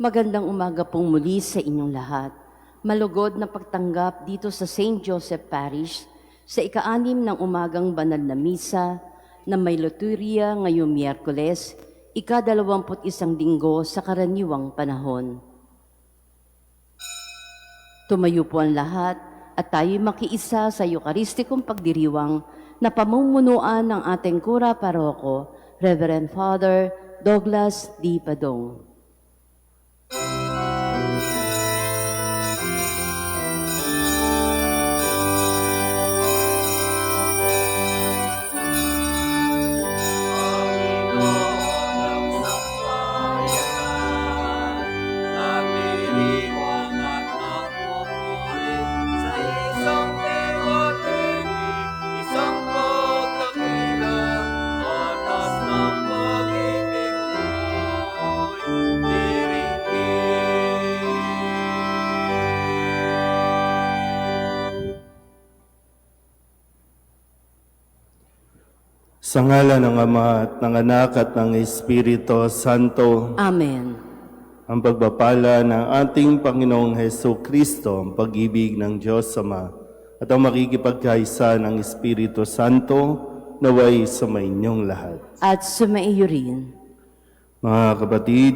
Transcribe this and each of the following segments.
Magandang umaga pong muli sa inyong lahat. Malugod na pagtanggap dito sa St. Joseph Parish sa ika-6 ng umagang banal na misa na may liturya ngayong Miyerkules, ika-21 linggo sa karaniwang panahon. Tumayo po ang lahat at tayo'y makiisa sa Eucharistikong pagdiriwang na pamumunuan ng ating Kura Paroko, Reverend Father Douglas D. Padong. Sa ngalan ng Ama at ng Anak at ng Espiritu Santo. Amen. Ang pagpapala ng ating Panginoong Hesus Kristo, ang pag-ibig ng Diyos Ama, at ang makikipagkaisa ng Espiritu Santo, naway sumainyong lahat. At sumaiyo rin. Mga kapatid,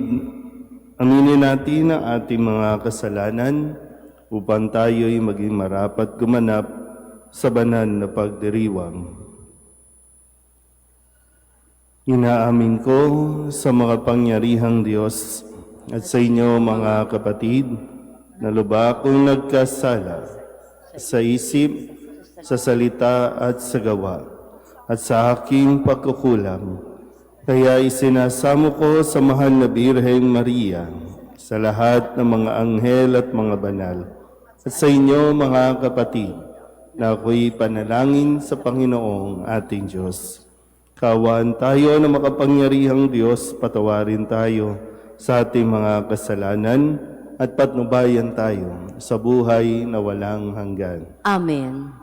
aminin natin ang ating mga kasalanan upang tayo'y maging marapat gumanap sa banal na pagdiriwang. Inaamin ko sa mga pangyarihang Diyos at sa inyo mga kapatid na lubha akong nagkasala sa isip, sa salita at sa gawa at sa aking pagkukulang. Kaya isinasamo ko sa mahal na Birheng Maria, sa lahat ng mga anghel at mga banal, at sa inyo mga kapatid na ako'y panalangin sa Panginoong ating Diyos. Kaawaan tayo na makapangyarihang Diyos, patawarin tayo sa ating mga kasalanan at patnubayan tayo sa buhay na walang hanggan. Amen.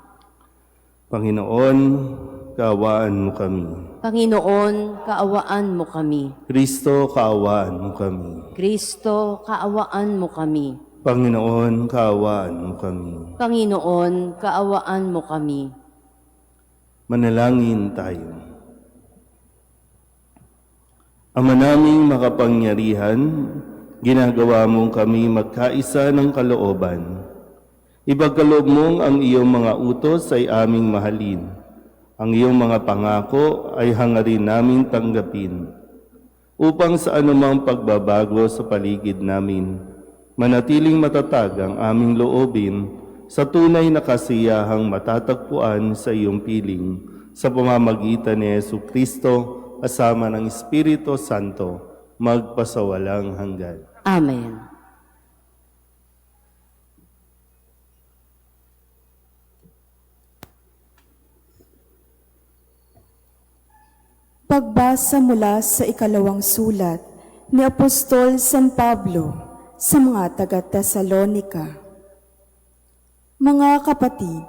Panginoon, kaawaan mo kami. Panginoon, kaawaan mo kami. Kristo, kaawaan mo kami. Kristo, kaawaan mo kami. Panginoon, kaawaan mo kami. Panginoon, kaawaan mo kami. Manalangin tayo. Ama naming makapangyarihan, ginagawa mong kami magkaisa ng kalooban. Ipagkaloob mong ang iyong mga utos ay aming mahalin. Ang iyong mga pangako ay hangarin naming tanggapin. Upang sa anumang pagbabago sa paligid namin, manatiling matatag ang aming loobin sa tunay na kasiyahang matatagpuan sa iyong piling sa pamamagitan ni Hesus Kristo, kasama ng Espiritu Santo, magpasawalang hanggan. Amen. Pagbasa mula sa ikalawang sulat ni Apostol San Pablo sa mga taga-Tesalonika. Mga kapatid,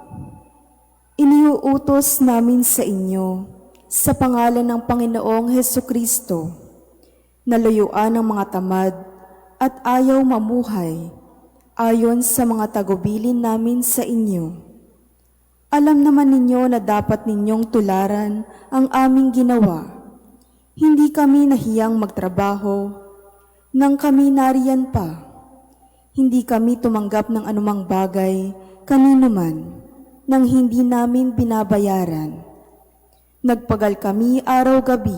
iniuutos namin sa inyo sa pangalan ng Panginoong Hesukristo, na layuan ang mga tamad at ayaw mamuhay ayon sa mga tagubilin namin sa inyo. Alam naman ninyo na dapat ninyong tularan ang aming ginawa. Hindi kami nahiyang magtrabaho nang kami nariyan pa. Hindi kami tumanggap ng anumang bagay kanino man nang hindi namin binabayaran. Nagpagal kami araw-gabi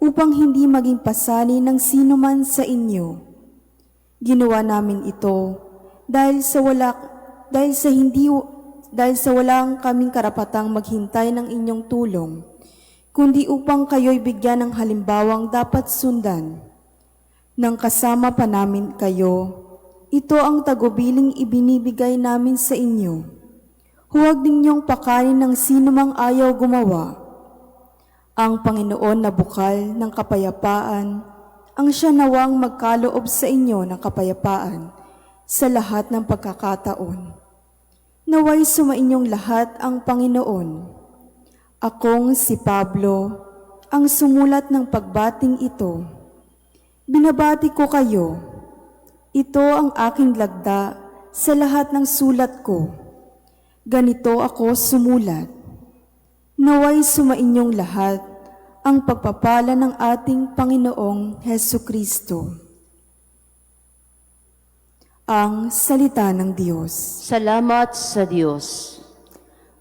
upang hindi maging pasani ng sino man sa inyo. Ginawa namin ito dahil sa walang kaming karapatang maghintay ng inyong tulong, kundi upang kayo'y bigyan ng halimbawang dapat sundan. Nang kasama pa namin kayo, ito ang tagubiling ibinibigay namin sa inyo. Huwag ninyong pakanin ng sino mang ayaw gumawa. Ang Panginoon na bukal ng kapayapaan, ang siya nawang magkaloob sa inyo ng kapayapaan sa lahat ng pagkakataon. Naway sumainyong lahat ang Panginoon. Akong si Pablo, ang sumulat ng pagbating ito. Binabati ko kayo Ito ang aking lagda sa lahat ng sulat ko. Ganito ako sumulat. Naway sumainyong lahat ang pagpapala ng ating Panginoong Hesu Kristo. Ang salita ng Diyos. Salamat sa Diyos.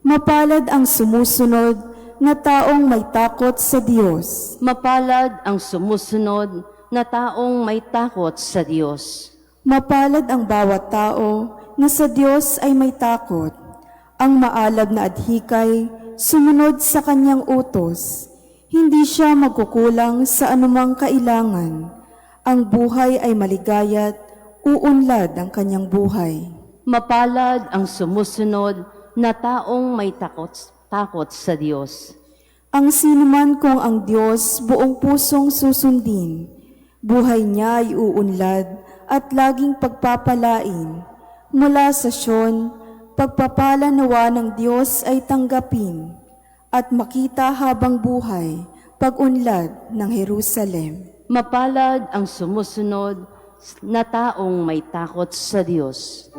Mapalad ang sumusunod na taong may takot sa Diyos. Mapalad ang sumusunod na taong may takot sa Diyos. Mapalad ang bawat tao na sa Diyos ay may takot. Ang maalab na adhikay sumunod sa kanyang utos. Hindi siya magkukulang sa anumang kailangan. Ang buhay ay maligaya't uunlad ang kanyang buhay. Mapalad ang sumusunod na taong may takot sa Diyos. Ang sinuman kung ang Diyos buong pusong susundin, buhay niya ay uunlad at laging pagpapalain. Mula sa Siyon, pagpapala nawa ng Diyos ay tanggapin at makita habang buhay pag-unlad ng Jerusalem. Mapalad ang sumusunod na taong may takot sa Diyos.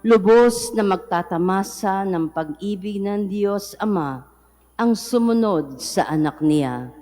Lubos na magtatamasa ng pag-ibig ng Diyos Ama ang sumunod sa anak niya.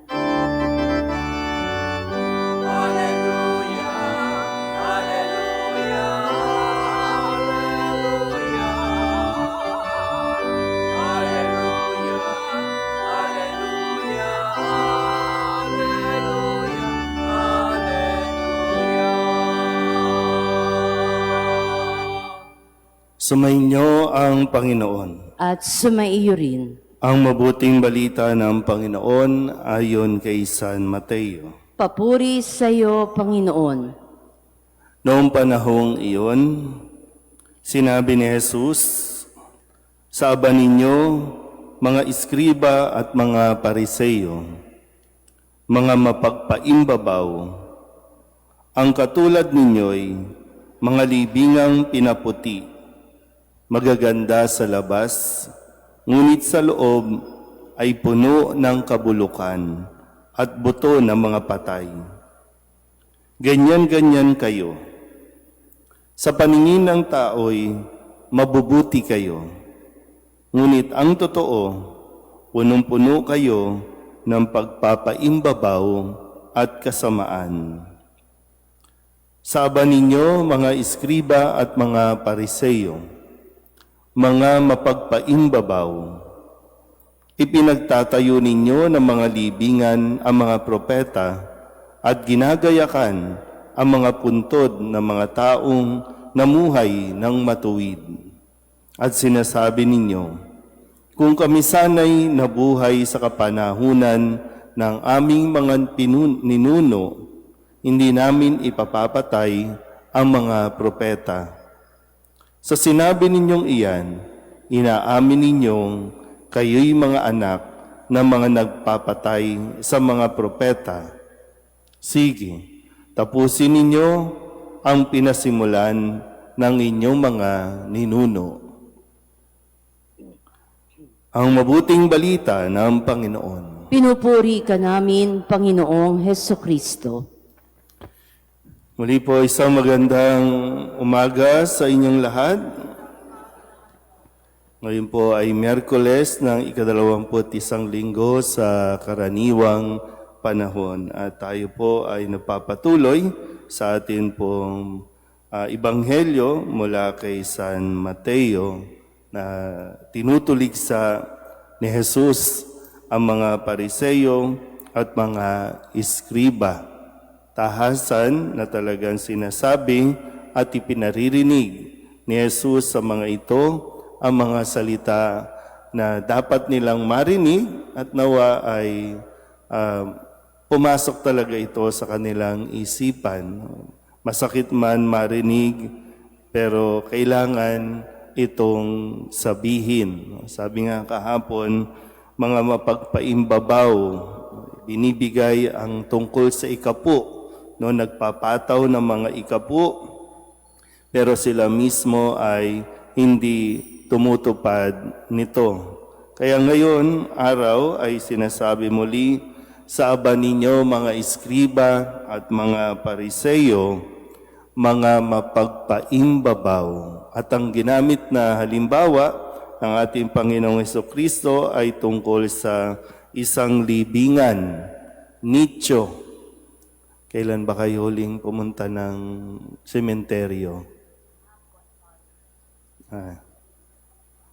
Sumainyo ang Panginoon. At sumaiyo rin. Ang mabuting balita ng Panginoon ayon kay San Mateo. Papuri sa iyo, Panginoon. Noong panahong iyon, sinabi ni Jesus, "Sa aba ninyo, mga iskriba at mga pariseyo, mga mapagpaimbabaw, ang katulad ninyo'y mga libingang pinaputi, magaganda sa labas, ngunit sa loob ay puno ng kabulukan at buto ng mga patay. Ganyan-ganyan kayo. Sa paningin ng tao'y mabubuti kayo, ngunit ang totoo, punong-puno kayo ng pagpapaimbabaw at kasamaan. Sa aba ninyo, mga iskriba at mga pariseyo, mga mapagpaimbabaw, ipinagtatayo ninyo ng mga libingan ang mga propeta at ginagayakan ang mga puntod ng mga taong namuhay ng matuwid. At sinasabi ninyo, kung kami sana'y nabuhay sa kapanahunan ng aming mga ninuno, hindi namin ipapapatay ang mga propeta. Sa sinabi ninyong iyan, inaamin ninyong kayo'y mga anak ng mga nagpapatay sa mga propeta. Sige, tapusin ninyo ang pinasimulan ng inyong mga ninuno." Ang mabuting balita ng Panginoon. Pinupuri ka namin, Panginoong Hesu Kristo. Muli po isang magandang umaga sa inyong lahat. Ngayon po ay Miyerkules ng ika-21 linggo sa karaniwang panahon. At tayo po ay napapatuloy sa atin pong Ebanghelyo mula kay San Mateo na tinutuligsa ni Jesus ang mga pariseyo at mga iskriba. Tahasan na talagang sinasabi at ipinaririnig ni Jesus sa mga ito ang mga salita na dapat nilang marinig at nawa ay pumasok talaga ito sa kanilang isipan. Masakit man marinig pero kailangan itong sabihin. Sabi nga kahapon, mga mapagpaimbabaw, binibigay ang tungkol sa ikapu, no, nagpapataw ng mga ikapu, pero sila mismo ay hindi tumutupad nito. Kaya ngayon, araw ay sinasabi muli, sa aba ninyo mga iskriba at mga pariseyo, mga mapagpaimbabaw. At ang ginamit na halimbawa ng ating Panginoong Hesukristo ay tungkol sa isang libingan, nicho. Kailan ba kayo huling pumunta ng sementeryo?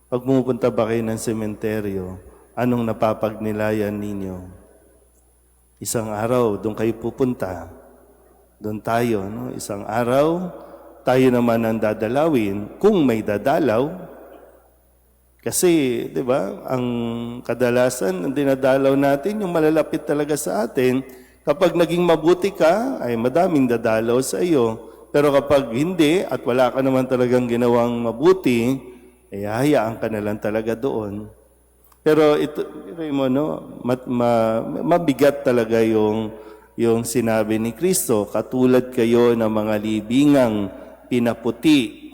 Pag pumupunta ba kayo ng sementeryo, anong napapagnilayan ninyo? Isang araw, doon kayo pupunta. Doon tayo, no? Isang araw, tayo naman ang dadalawin kung may dadalaw. Kasi, di ba, ang kadalasan, ang dinadalaw natin, yung malalapit talaga sa atin, kapag naging mabuti ka, ay madaming dadalaw sa iyo. Pero kapag hindi, at wala ka naman talagang ginawang mabuti, ay hayaan ka na lang talaga doon. Pero ito, no, mabigat talaga yung sinabi ni Kristo, katulad kayo ng mga libingang pinaputi,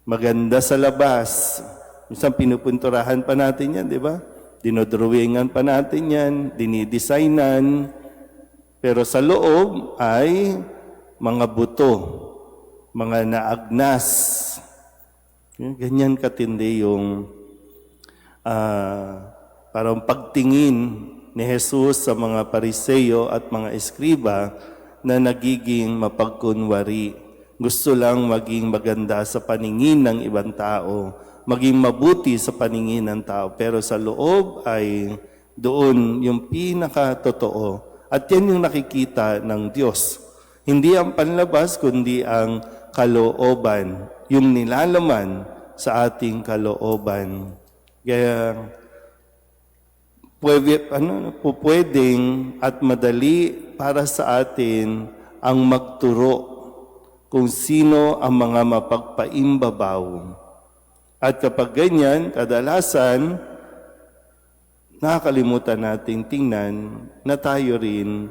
maganda sa labas. Minsan pinupunturahan pa natin yan, di ba? Dinodrawingan pa natin yan, dinidesignan. Pero sa loob ay mga buto, mga naagnas. Ganyan katindi yung parang pagtingin ni Jesus sa mga pariseyo at mga eskriba na nagiging mapagkunwari. Gusto lang maging maganda sa paningin ng ibang tao, maging mabuti sa paningin ng tao, pero sa loob ay doon yung pinakatotoo. At yan yung nakikita ng Diyos. Hindi ang panlabas, kundi ang kalooban, yung nilalaman sa ating kalooban. Kaya pwedeng at madali para sa atin ang magturo kung sino ang mga mapagpaimbabaw. At kapag ganyan, kadalasan, nakakalimutan nating tingnan na tayo rin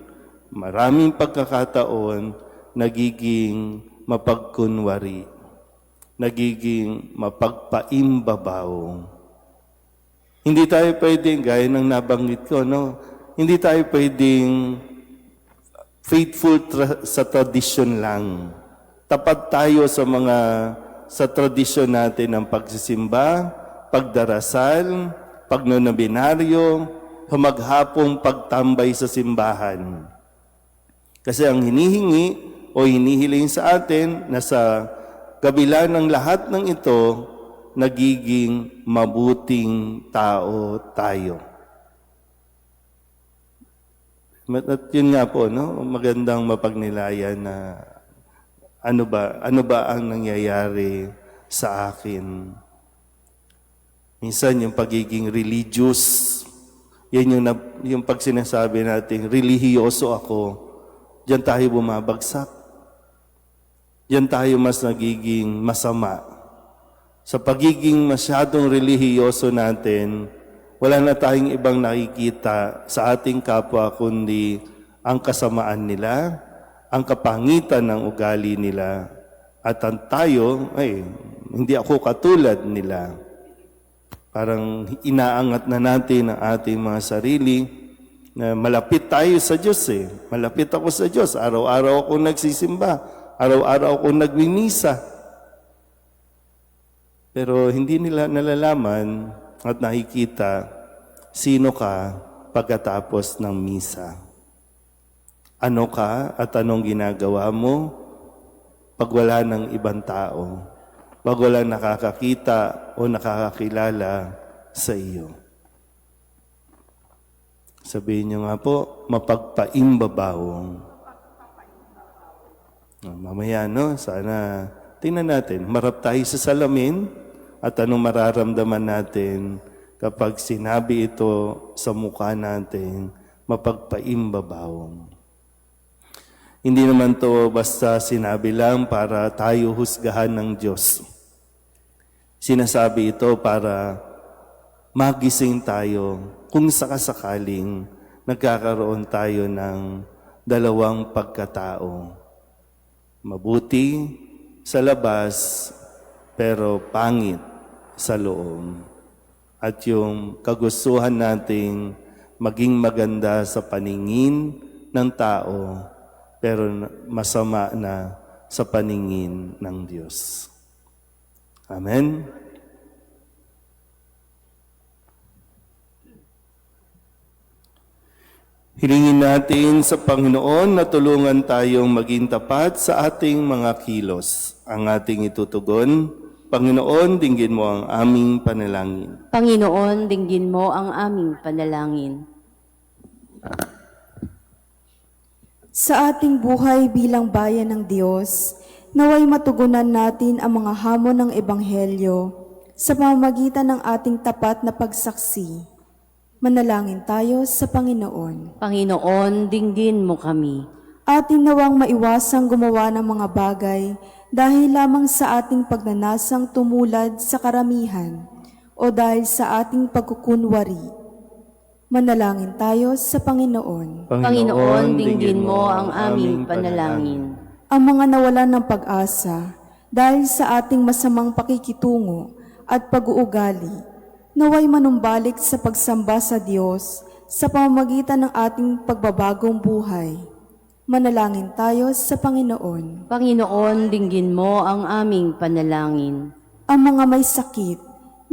maraming pagkakataon nagiging mapagkunwari, nagiging mapagpaimbabaw. Hindi tayo pwedeng, gaya ng nabanggit ko, no? Hindi tayo pwedeng faithful sa tradition lang. Tapat tayo sa tradisyon natin ng pagsisimba, pagdarasal, pagnonobinaryo, maghapong pagtambay sa simbahan. Kasi ang hinihingi o hinihiling sa atin na sa kabila ng lahat ng ito, nagiging mabuting tao tayo. At yun nga po, no? Magandang mapagnilayan na ano ba ang nangyayari sa akin. Minsan yung pagiging religious, yan yung pag sinasabi natin, relihiyoso ako, diyan tayo bumabagsak. Diyan tayo mas nagiging masama. Sa pagiging masyadong relihiyoso natin, wala na tayong ibang nakikita sa ating kapwa kundi ang kasamaan nila, ang kapangitan ng ugali nila, at ang tayo, hindi ako katulad nila. Parang inaangat na natin ang ating mga sarili na malapit tayo sa Diyos Malapit ako sa Diyos. Araw-araw ako nagsisimba. Araw-araw ako nagmimisa. Pero hindi nila nalalaman at nakikita sino ka pagkatapos ng misa. Ano ka at anong ginagawa mo pag wala ng ibang tao, pag wala nakakakita o nakakakilala sa iyo. Sabihin niyo nga po, mapagpaimbabaw. Mamaya, no? Sana tingnan natin, marap tayo sa salamin. At anong mararamdaman natin kapag sinabi ito sa mukha natin, mapagpaimbabaw. Hindi naman to basta sinabi lang para tayo husgahan ng Diyos. Sinasabi ito para magising tayo kung sakasakaling nagkakaroon tayo ng dalawang pagkatao. Mabuti sa labas, pero pangit sa loob. At yung kagustuhan nating maging maganda sa paningin ng tao, pero masama na sa paningin ng Diyos. Amen. Hilingin natin sa Panginoon na tulungan tayong maging tapat sa ating mga kilos. Ang ating itutugon, Panginoon, dinggin mo ang aming panalangin. Panginoon, dinggin mo ang aming panalangin. Sa ating buhay bilang bayan ng Diyos, naway matugunan natin ang mga hamon ng Ebanghelyo sa pamamagitan ng ating tapat na pagsaksi. Manalangin tayo sa Panginoon. Panginoon, dinggin mo kami. Atin nawang maiwasang gumawa ng mga bagay dahil lamang sa ating pagnanasang tumulad sa karamihan o dahil sa ating pagkukunwari. Manalangin tayo sa Panginoon. Panginoon, dinggin mo ang aming panalangin. Ang mga nawalan ng pag-asa dahil sa ating masamang pakikitungo at pag-uugali, naway manumbalik sa pagsamba sa Diyos sa pamamagitan ng ating pagbabagong buhay. Manalangin tayo sa Panginoon. Panginoon, dinggin mo ang aming panalangin. Ang mga may sakit,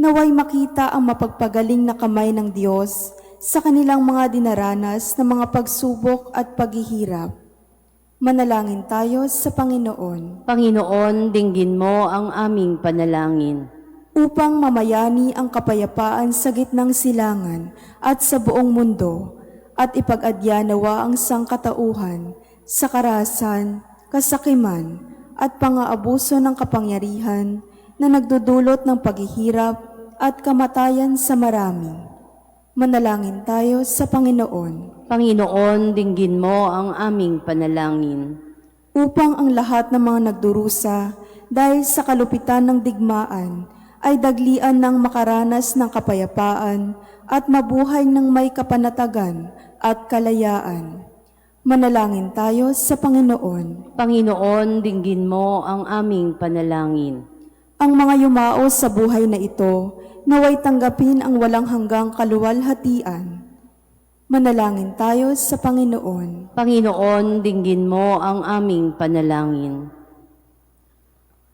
naway makita ang mapagpagaling na kamay ng Diyos sa kanilang mga dinaranas na mga pagsubok at paghihirap. Manalangin tayo sa Panginoon. Panginoon, dinggin mo ang aming panalangin. Upang mamayani ang kapayapaan sa gitnang silangan at sa buong mundo, at ipag-adya nawa ang sangkatauhan sa karahasan, kasakiman, at pang-aabuso ng kapangyarihan na nagdudulot ng paghihirap at kamatayan sa marami. Manalangin tayo sa Panginoon. Panginoon, dinggin mo ang aming panalangin. Upang ang lahat ng mga nagdurusa dahil sa kalupitan ng digmaan ay daglian ng makaranas ng kapayapaan at mabuhay ng may kapanatagan at kalayaan. Manalangin tayo sa Panginoon. Panginoon, dinggin mo ang aming panalangin. Ang mga yumao sa buhay na ito, naway tanggapin ang walang hanggang kaluwalhatian. Manalangin tayo sa Panginoon. Panginoon, dinggin mo ang aming panalangin.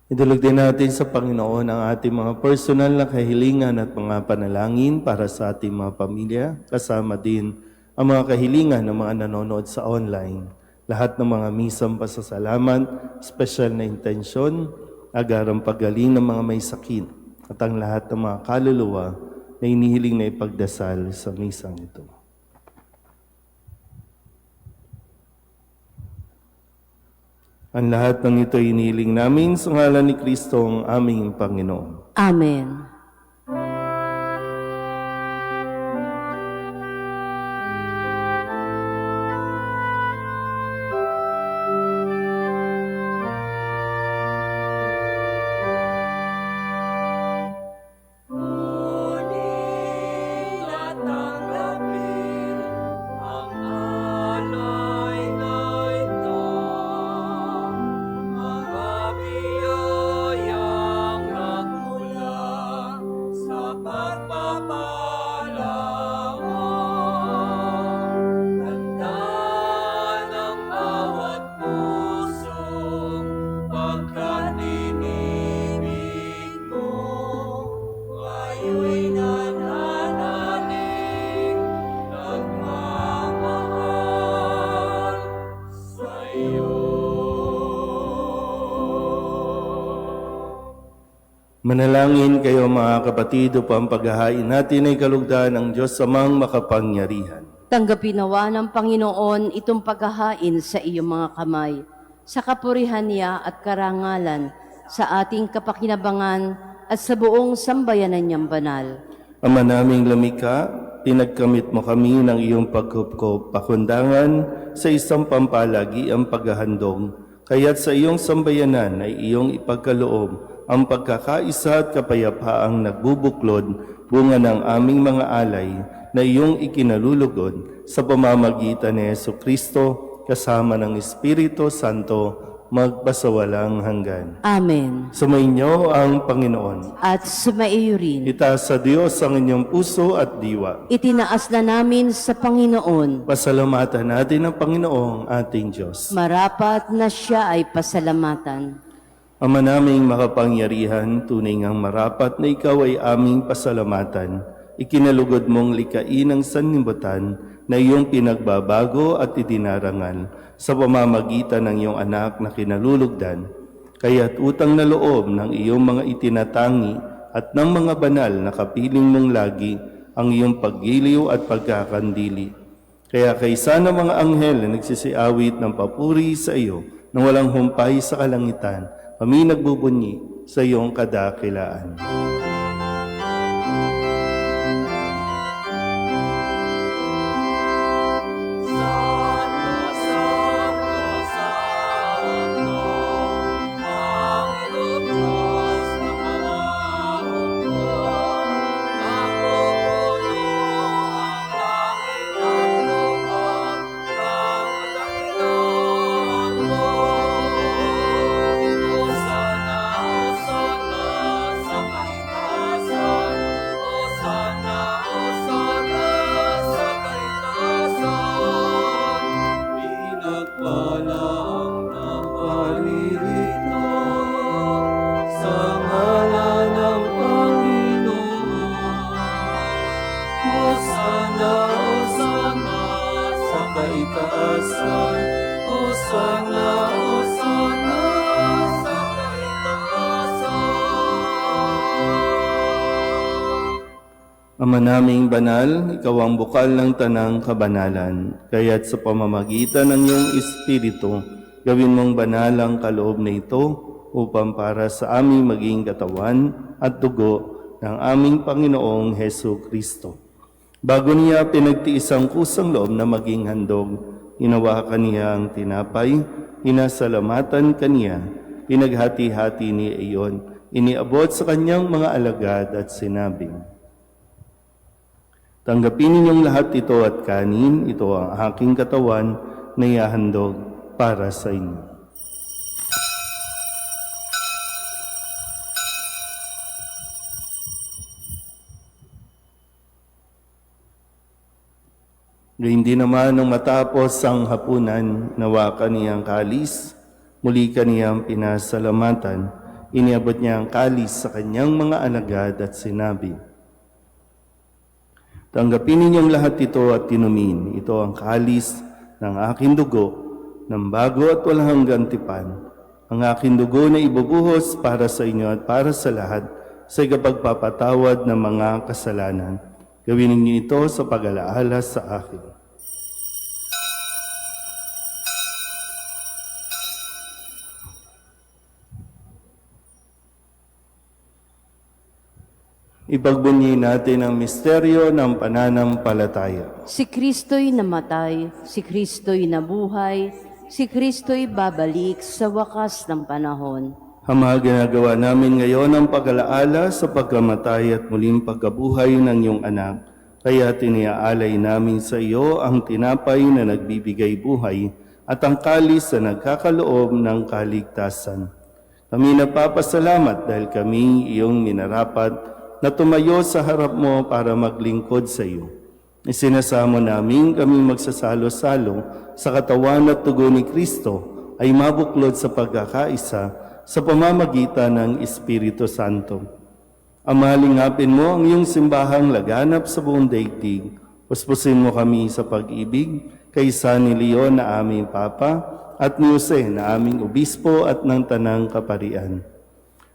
Idulog din natin sa Panginoon ang ating mga personal na kahilingan at mga panalangin para sa ating mga pamilya, kasama din ang mga kahilingan ng mga nanonood sa online. Lahat ng mga misang pasasalamat, special na intensyon, agarang paggaling ng mga may sakit, at ang lahat ng mga kaluluwa na inihiling na ipagdasal sa misang ito. Ang lahat ng ito inihiling namin sa ngalan ni Kristo ang aming Panginoon. Amen. Manalangin kayo mga kapatid upang paghahain natin ay kalugdan ng Diyos Amang makapangyarihan. Tanggapin nawa ng Panginoon itong paghahain sa iyong mga kamay, sa kapurihan niya at karangalan, sa ating kapakinabangan at sa buong sambayanan niyang banal. Ama naming lumikha, pinagkamit mo kami ng iyong pagkupkop, pakundangan sa isang pampalagiang paghahandog. Kaya't sa iyong sambayanan ay iyong ipagkaloob ang pagkakaisa at kapayapaang nagbubuklod, bunga ng aming mga alay na iyong ikinalulugod sa pamamagitan ni Jesucristo kasama ng Espiritu Santo magpasawalang hanggan. Amen. Sumainyo ang Panginoon. At sumaiyo rin. Itaas sa Diyos ang inyong puso at diwa. Itinaas na namin sa Panginoon. Pasalamatan natin ang Panginoong ating Diyos. Marapat na siya ay pasalamatan. Ama naming makapangyarihan, tunay ngang marapat na ikaw ay aming pasalamatan. Ikinalugod mong likain ang sanlibutan na iyong pinagbabago at idinarangal sa pamamagitan ng iyong anak na kinalulugdan. Kaya't utang na loob ng iyong mga itinatangi at ng mga banal na kapiling mong lagi ang iyong paggiliw at pagkakandili. Kaya kaysa ng mga anghel na nagsisiawit ng papuri sa iyo nang walang humpay sa kalangitan, kami nagbubunyi sa iyong kadakilaan. Ama naming banal, ikaw ang bukal ng tanang kabanalan. Kaya't sa pamamagitan ng iyong Espiritu, gawin mong banal ang kaloob na ito upang para sa aming maging katawan at dugo ng aming Panginoong Hesu Kristo. Bago niya pinagtiis ang kusang loob na maging handog, hinawakan niya ang tinapay, inasalamatan kaniya, pinaghati-hati niya iyon, iniabot sa kanyang mga alagad at sinabing, tanggapin ninyong lahat ito at kanin, ito ang aking katawan na ihahandog para sa inyo. Gayun din naman nung matapos ang hapunan, nawakan niya ang kalis, muli kaniyang pinasalamatan, iniabot niya ang kalis sa kanyang mga alagad at sinabi, tanggapin ninyong lahat ito at tinumin. Ito ang kalis ng aking dugo, ng bago at walang hanggang tipan. Ang aking dugo na ibubuhos para sa inyo at para sa lahat sa ikapagpapatawad ng mga kasalanan. Gawin ninyo ito sa pag-alaala sa akin. Ipagbunyi natin ang misteryo ng pananampalataya. Si Kristo'y namatay, si Kristo'y nabuhay, si Kristo'y babalik sa wakas ng panahon. Ama, ginagawa namin ngayon ang pag-alaala sa pagkamatay at muling pagkabuhay ng iyong anak. Kaya tiniaalay namin sa iyo ang tinapay na nagbibigay buhay at ang kalis na nagkakaloob ng kaligtasan. Kami napapasalamat dahil kami iyong minarapat na tumayo sa harap mo para maglingkod sa iyo. Isinasamo namin kaming magsasalo-salo sa katawan at tugo ni Kristo ay mabuklod sa pagkakaisa sa pamamagitan ng Espiritu Santo. Ama, lingapin mo ang iyong simbahang laganap sa buong daigdig. Puspusin mo kami sa pag-ibig kay San Leon na aming Papa at ni Jose na aming Obispo at ng Tanang Kaparian.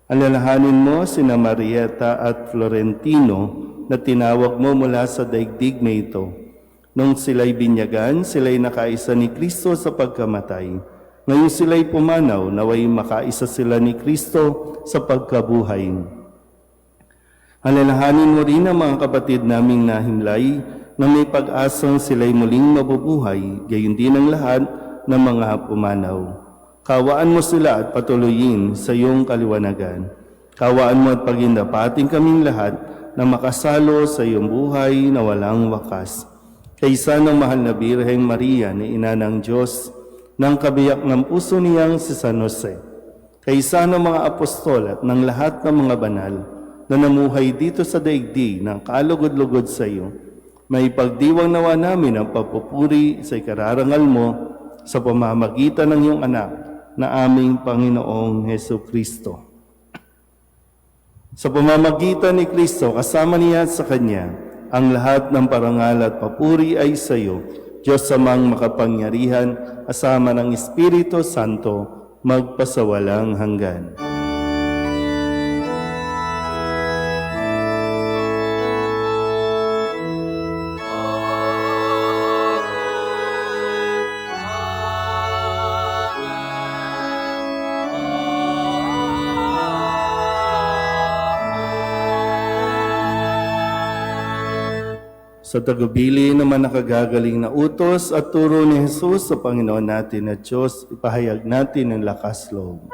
Alalahanin mo sina Marieta at Florentino na tinawag mo mula sa daigdig na ito. Nung sila'y binyagan, sila'y nakaisa ni Kristo sa pagkamatay. Ngayon sila'y pumanaw, naway makaisa sila ni Kristo sa pagkabuhay. Alalahanin mo rin ang mga kapatid naming nahimlay na may pag-asang sila'y muling mabubuhay, gayon din ang lahat ng mga pumanaw. Kawaan mo sila at patuloyin sa iyong kaliwanagan. Kawaan mo at pagindapating kaming lahat na makasalo sa iyong buhay na walang wakas. Kaysa ng mahal na Birheng Maria na ina ng Diyos, ng kabiyak ng puso niyang si San Jose, kaysa ng mga apostol at ng lahat ng mga banal na namuhay dito sa daigdig ng kalugod-lugod sa iyo, may pagdiwang nawa namin ang papupuri sa ikararangal mo sa pamamagitan ng iyong anak na aming Panginoong Heso Kristo. Sa pamamagitan ni Kristo, kasama niya at sa Kanya, ang lahat ng parangal at papuri ay sa iyo, Diyos Amang makapangyarihan, asama ng Espiritu Santo, magpasawalang hanggan. Sa tagubilin naman nakagagaling na utos at turo ni Jesus sa Panginoon natin at Diyos, ipahayag natin ang lakas loob.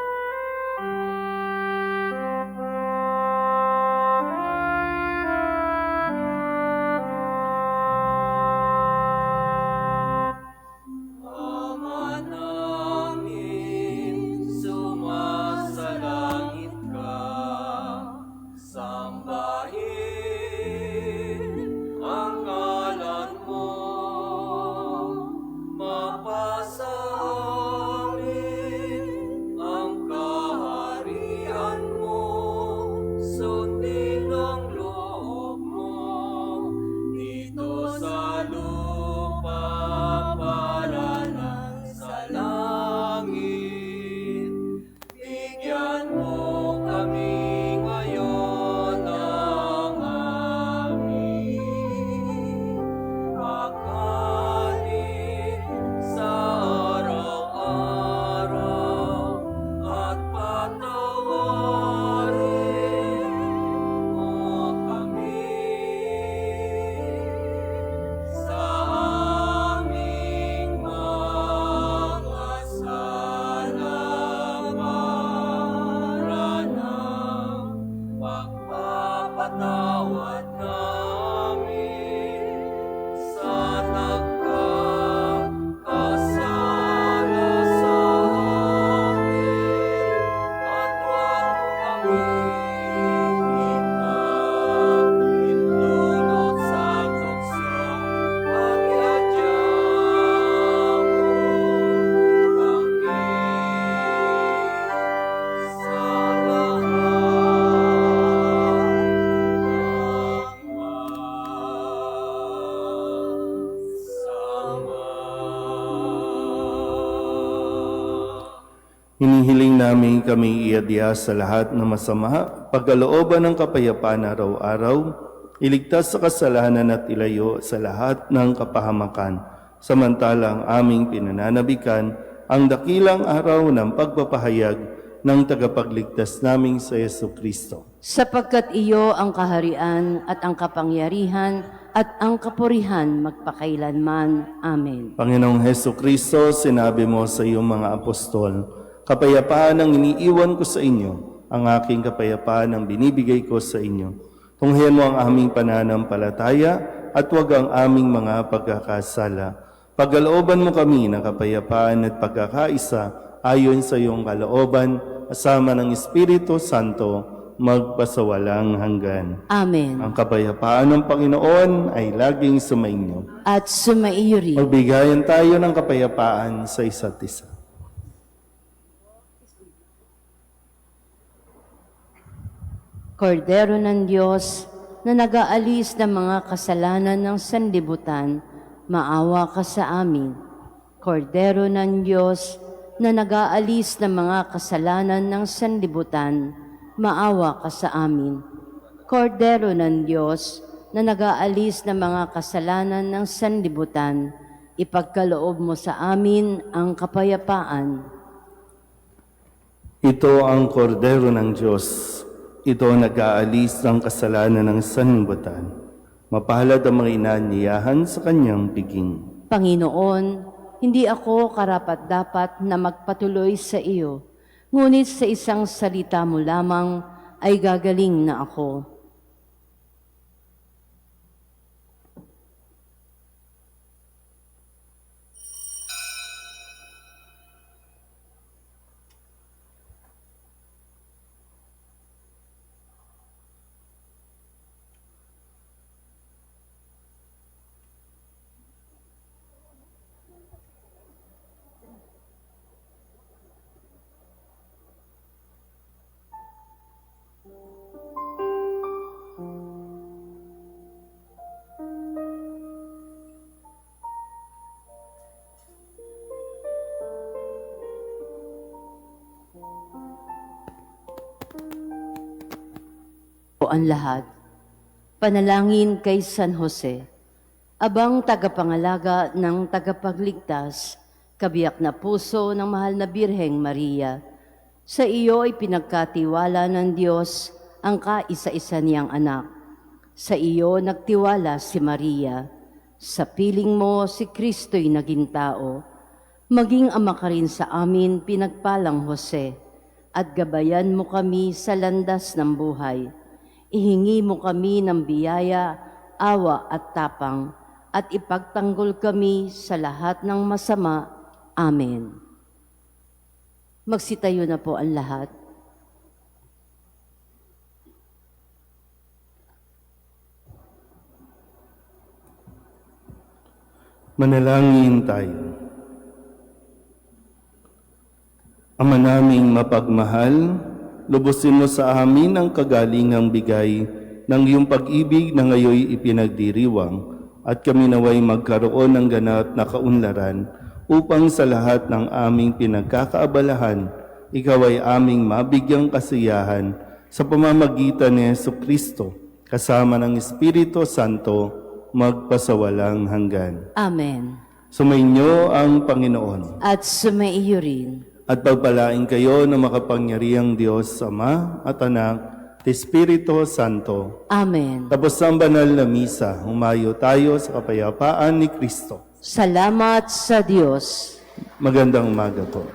Hinihiling namin kami iadya sa lahat ng masama, pagkalooban ng kapayapaan araw-araw, iligtas sa kasalanan at ilayo sa lahat ng kapahamakan, samantalang aming pinananabikan ang dakilang araw ng pagpapahayag ng tagapagligtas naming sa Yesu Kristo. Sapagkat iyo ang kaharian at ang kapangyarihan at ang kapurihan magpakailanman. Amen. Panginoong Heso Kristo, sinabi mo sa iyong mga apostol, kapayapaan ang iniiwan ko sa inyo, ang aking kapayapaan ang binibigay ko sa inyo. Tunghayan mo ang aming pananampalataya at huwag ang aming mga pagkakasala. Pagkalooban mo kami ng kapayapaan at pagkakaisa ayon sa iyong kalooban, kasama ng Espiritu Santo, magpasawalang hanggan. Amen. Ang kapayapaan ng Panginoon ay laging sumainyo. At sumaiyo rin. Magbigayan tayo ng kapayapaan sa isa't isa. Kordero ng Diyos na nag-aalis ng mga kasalanan ng sanlibutan, maawa ka sa amin. Kordero ng Diyos na nag-aalis ng mga kasalanan ng sanlibutan, maawa ka sa amin. Kordero ng Diyos na nag-aalis ng mga kasalanan ng sanlibutan, ipagkaloob mo sa amin ang kapayapaan. Ito ang kordero ng Diyos. Ito ang nag-aalis ng kasalanan ng sanlibutan. Mapalad ang mga inaanyayahan sa kanyang piging. Panginoon, hindi ako karapat-dapat na magpatuloy sa iyo, ngunit sa isang salita mo lamang ay gagaling na ako. O ang lahat, panalangin kay San Jose, abang tagapangalaga ng tagapagligtas, kabiyak na puso ng mahal na Birheng Maria. Sa iyo ay pinagkatiwala ng Diyos ang kaisa-isa niyang anak. Sa iyo nagtiwala si Maria. Sa piling mo si Kristo'y naging tao. Maging ama ka rin sa amin, pinagpalang Jose, at gabayan mo kami sa landas ng buhay. Ihingi mo kami ng biyaya, awa at tapang, at ipagtanggol kami sa lahat ng masama. Amen. Magsitayo na po ang lahat. Manalangin tayo. Ama naming mapagmahal, lubusin mo sa amin ang kagalingang bigay ng iyong pag-ibig na ngayoy ipinagdiriwang at kami naway magkaroon ng ganap na kaunlaran upang sa lahat ng aming pinagkakaabalahan, ikaw ay aming mabigyang kasiyahan sa pamamagitan ni Jesucristo kasama ng Espiritu Santo magpasawalang hanggan. Amen. Sumainyo ang Panginoon. At sumaiyo rin. At pagpalain kayo ng makapangyarihang Diyos, Ama at Anak, at Espiritu Santo. Amen. Tapos ang banal na misa, humayo tayo sa kapayapaan ni Kristo. Salamat sa Diyos. Magandang umaga po.